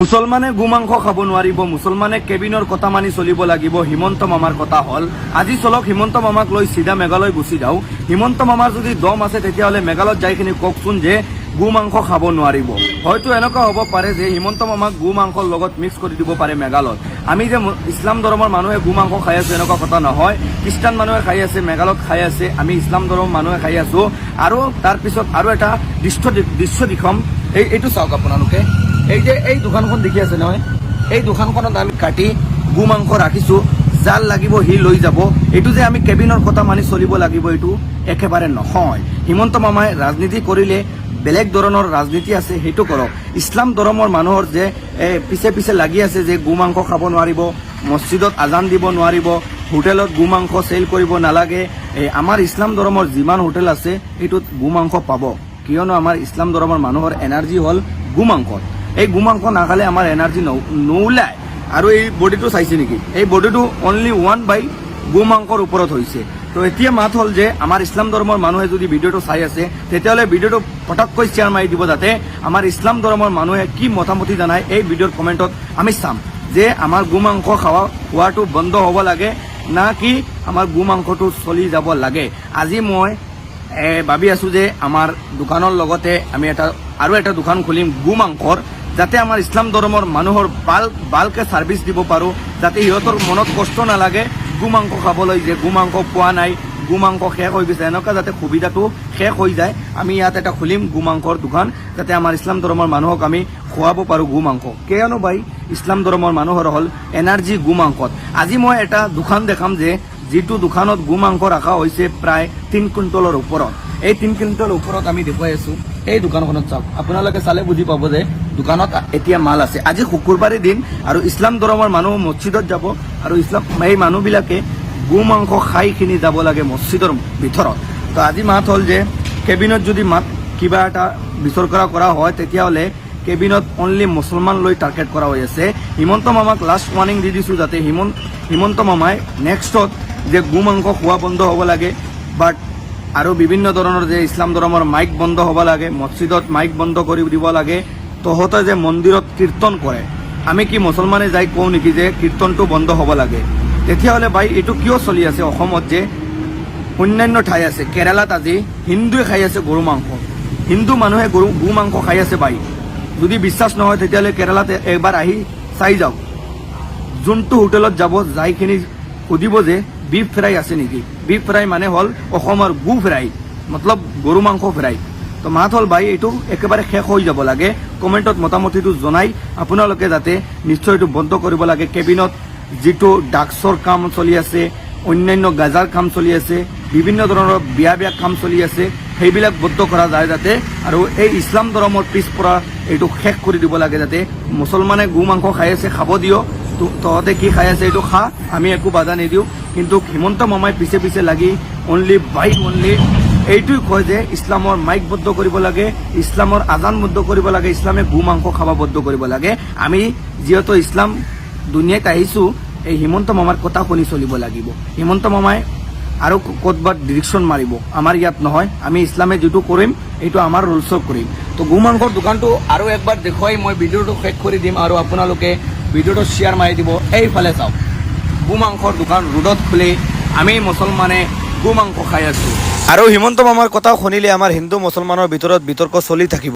মুছলমানে গোমাংস খাব নোৱাৰিব, মুছলমানে কেবিনৰ কথা মানি চলিব লাগিব। হিমন্ত মামাৰ কথা হ'ল আজি চলক হিমন্ত মামাক লৈ চিধা মেঘালয় গুচি যাওঁ। হিমন্ত মামাৰ যদি দম আছে তেতিয়াহ'লে মেঘালয়ত যাইখিনি কওকচোন যে গোমাংস খাব নোৱাৰিব। হয়তো এনেকুৱা হ'ব পাৰে যে হিমন্ত মামাক গোমাংসৰ লগত মিক্স কৰি দিব পাৰে মেঘালয়ত। আমি যে ইছলাম ধৰ্মৰ মানুহে গোমাংস খাই আছো এনেকুৱা কথা নহয়। খ্ৰীষ্টান মানুহে খাই আছে, মেঘালয়ত খাই আছে, আমি ইছলাম ধৰ্মৰ মানুহে খাই আছো। আৰু তাৰপিছত আৰু এটা দৃশ্য দেখুৱাম। এইটো চাওক আপোনালোকে, এই যে এই দোকানখন দেখি আছে নহয়, এই দোকানখনত আমি কাটি গোমাংস ৰাখিছো। যাৰ লাগিব সি লৈ যাব। এইটো যে আমি কেবিনৰ কথা মানি চলিব লাগিব এইটো একেবাৰে নহয়। হিমন্ত মামাই ৰাজনীতি কৰিলে বেলেগ ধৰণৰ ৰাজনীতি আছে, সেইটো কৰক। ইছলাম ধৰ্মৰ মানুহৰ যে পিছে পিছে লাগি আছে যে গোমাংস খাব নোৱাৰিব, মছজিদত আজান দিব নোৱাৰিব, হোটেলত গোমাংস চেল কৰিব নালাগে। আমাৰ ইছলাম ধৰ্মৰ যিমান হোটেল আছে সেইটোত গোমাংস পাব, কিয়নো আমাৰ ইছলাম ধৰ্মৰ মানুহৰ এনাৰ্জি হ'ল গোমাংসত। এই গোমাংস নাখালে আমাৰ এনাৰ্জি নোলায়। আৰু এই বডিটো চাইছে নেকি, এই বডিটো অনলি 1/, গোমাংসৰ ওপৰত হৈছে। তো এতিয়া মাত হ'ল যে আমাৰ ইছলাম ধৰ্মৰ মানুহে যদি ভিডিঅ'টো চাই আছে তেতিয়াহ'লে ভিডিঅ'টো পটককৈ শ্বেয়াৰ মাৰি দিব, যাতে আমাৰ ইছলাম ধৰ্মৰ মানুহে কি মতামতি জনায় এই ভিডিঅ'ৰ কমেণ্টত আমি চাম যে আমাৰ গোমাংস খোৱাটো বন্ধ হ'ব লাগে না কি আমাৰ গোমাংসটো চলি যাব লাগে। আজি মই ভাবি আছো যে আমাৰ দোকানৰ লগতে আমি আৰু এটা দোকান খুলিম গোমাংসৰ, যাতে আমাৰ ইছলাম ধৰ্মৰ মানুহৰ বালকে ছাৰ্ভিচ দিব পাৰোঁ, যাতে সিহঁতৰ মনত কষ্ট নালাগে গোমাংস খাবলৈ, যে গোমাংস পোৱা নাই, গোমাংস শেষ হৈ গৈছে, এনেকুৱা যাতে সুবিধাটো শেষ হৈ যায়। আমি ইয়াত এটা খুলিম গোমাংসৰ দোকান, যাতে আমাৰ ইছলাম ধৰ্মৰ মানুহক আমি খুৱাব পাৰোঁ গোমাংস। কিয়নো ভাই ইছলাম ধৰ্মৰ মানুহৰ হ'ল এনাৰ্জি গোমাংসত। আজি মই এটা দোকান দেখাম যে যিটো দোকানত গোমাংস ৰখা হৈছে প্ৰায় 3 কুইণ্টলৰ ওপৰত। এই 3 কুইণ্টলৰ ওপৰত আমি দেখুৱাই আছো। এই দোকানখনত চাওক, আপোনালোকে চালে বুজি পাব যে দোকানত এতিয়া মাল আছে। আজি শুকুৰবাৰে দিন আৰু ইছলাম ধৰ্মৰ মানুহ মছজিদত যাব, আৰু এই মানুহবিলাকে গোমাংস খাইখিনি যাব লাগে মছজিদৰ ভিতৰত। তো আজি মাত হ'ল যে কেবিনত যদি কিবা এটা বিতৰ্ক কৰা হয় তেতিয়াহ'লে কেবিনত অনলি মুছলমান লৈ টাৰ্গেট কৰা হৈ আছে। হিমন্ত মামাক লাষ্ট ৱাৰ্ণিং দি দিছোঁ, যাতে হিমন্ত মামাই নেক্সটত যে গোমাংস খোৱা বন্ধ হ'ব লাগে, বাট আৰু বিভিন্ন ধৰণৰ যে ইছলাম ধৰ্মৰ মাইক বন্ধ হ'ব লাগে, মছজিদত মাইক বন্ধ কৰি দিব লাগে। তহঁতে যে মন্দিৰত কীৰ্তন কৰে, আমি কি মুছলমানে যাই কওঁ নেকি যে কীৰ্তনটো বন্ধ হ'ব লাগে? তেতিয়াহ'লে ভাই এইটো কিয় চলি আছে অসমত যে অন্যান্য ঠাই আছে, কেৰালাত আজি হিন্দুৱে খাই আছে গৰু মাংস, হিন্দু মানুহে গৰু মাংস খাই আছে ভাই। যদি বিশ্বাস নহয় তেতিয়াহ'লে কেৰালাত এবাৰ আহি চাই যাওক। যোনটো হোটেলত যাব যাইখিনি সুধিব যে বিফ ফ্ৰাই আছে নেকি। বিফ ফ্ৰাই মানে হ'ল অসমৰ গু ফ্ৰাই, মতলব গৰু মাংস ফ্ৰাই। তো মাত হ'ল ভাই এইটো একেবাৰে শেষ হৈ যাব লাগে। কমেণ্টত মতামতিটো জনাই আপোনালোকে যাতে নিশ্চয় এইটো বন্ধ কৰিব লাগে। কেবিনত যিটো ড্ৰাগছৰ কাম চলি আছে, অন্যান্য গাজাৰ কাম চলি আছে, বিভিন্ন ধৰণৰ বিয়া কাম চলি আছে, সেইবিলাক বন্ধ কৰা যায় যাতে। আৰু এই ইছলাম ধৰ্মৰ পিছপৰা এইটো শেষ কৰি দিব লাগে, যাতে মুছলমানে গোমাংস খাই আছে খাব দিয়, তহঁতে কি খাই আছে এইটো খা, আমি একো বাধা নিদিওঁ। কিন্তু হিমন্ত মামাই পিছে পিছে লাগি অনলি এইটোই কয় যে ইছলামৰ মাইক বদ্ধ কৰিব লাগে, ইছলামৰ আজান বদ্ধ কৰিব লাগে, ইছলামে গোমাংস খাব বদ্ধ কৰিব লাগে। আমি যিহেতু ইছলাম দুনিয়াত আহিছোঁ, এই হিমন্ত মামাৰ কথা শুনি চলিব লাগিব। হিমন্ত মামাই আৰু ক'তবাত ডিৰেকশ্যন মাৰিব, আমাৰ ইয়াত নহয়। আমি ইছলামে যিটো কৰিম এইটো আমাৰ ৰুলছত কৰিম। তো গোমাংসৰ দোকানটো আৰু একবাৰ দেখুৱাই মই ভিডিঅ'টো শেষ কৰি দিম, আৰু আপোনালোকে ভিডিঅ'টো শ্বেয়াৰ মাৰি দিব। এইফালে চাওক, গোমাংসৰ দোকান ৰোডত খুলি আমি মুছলমানে গোমাংস খাই আছোঁ। আৰু হিমন্ত মামাৰ কথা শুনিলে আমাৰ হিন্দু মুছলমানৰ ভিতৰত বিতৰ্ক চলি থাকিব।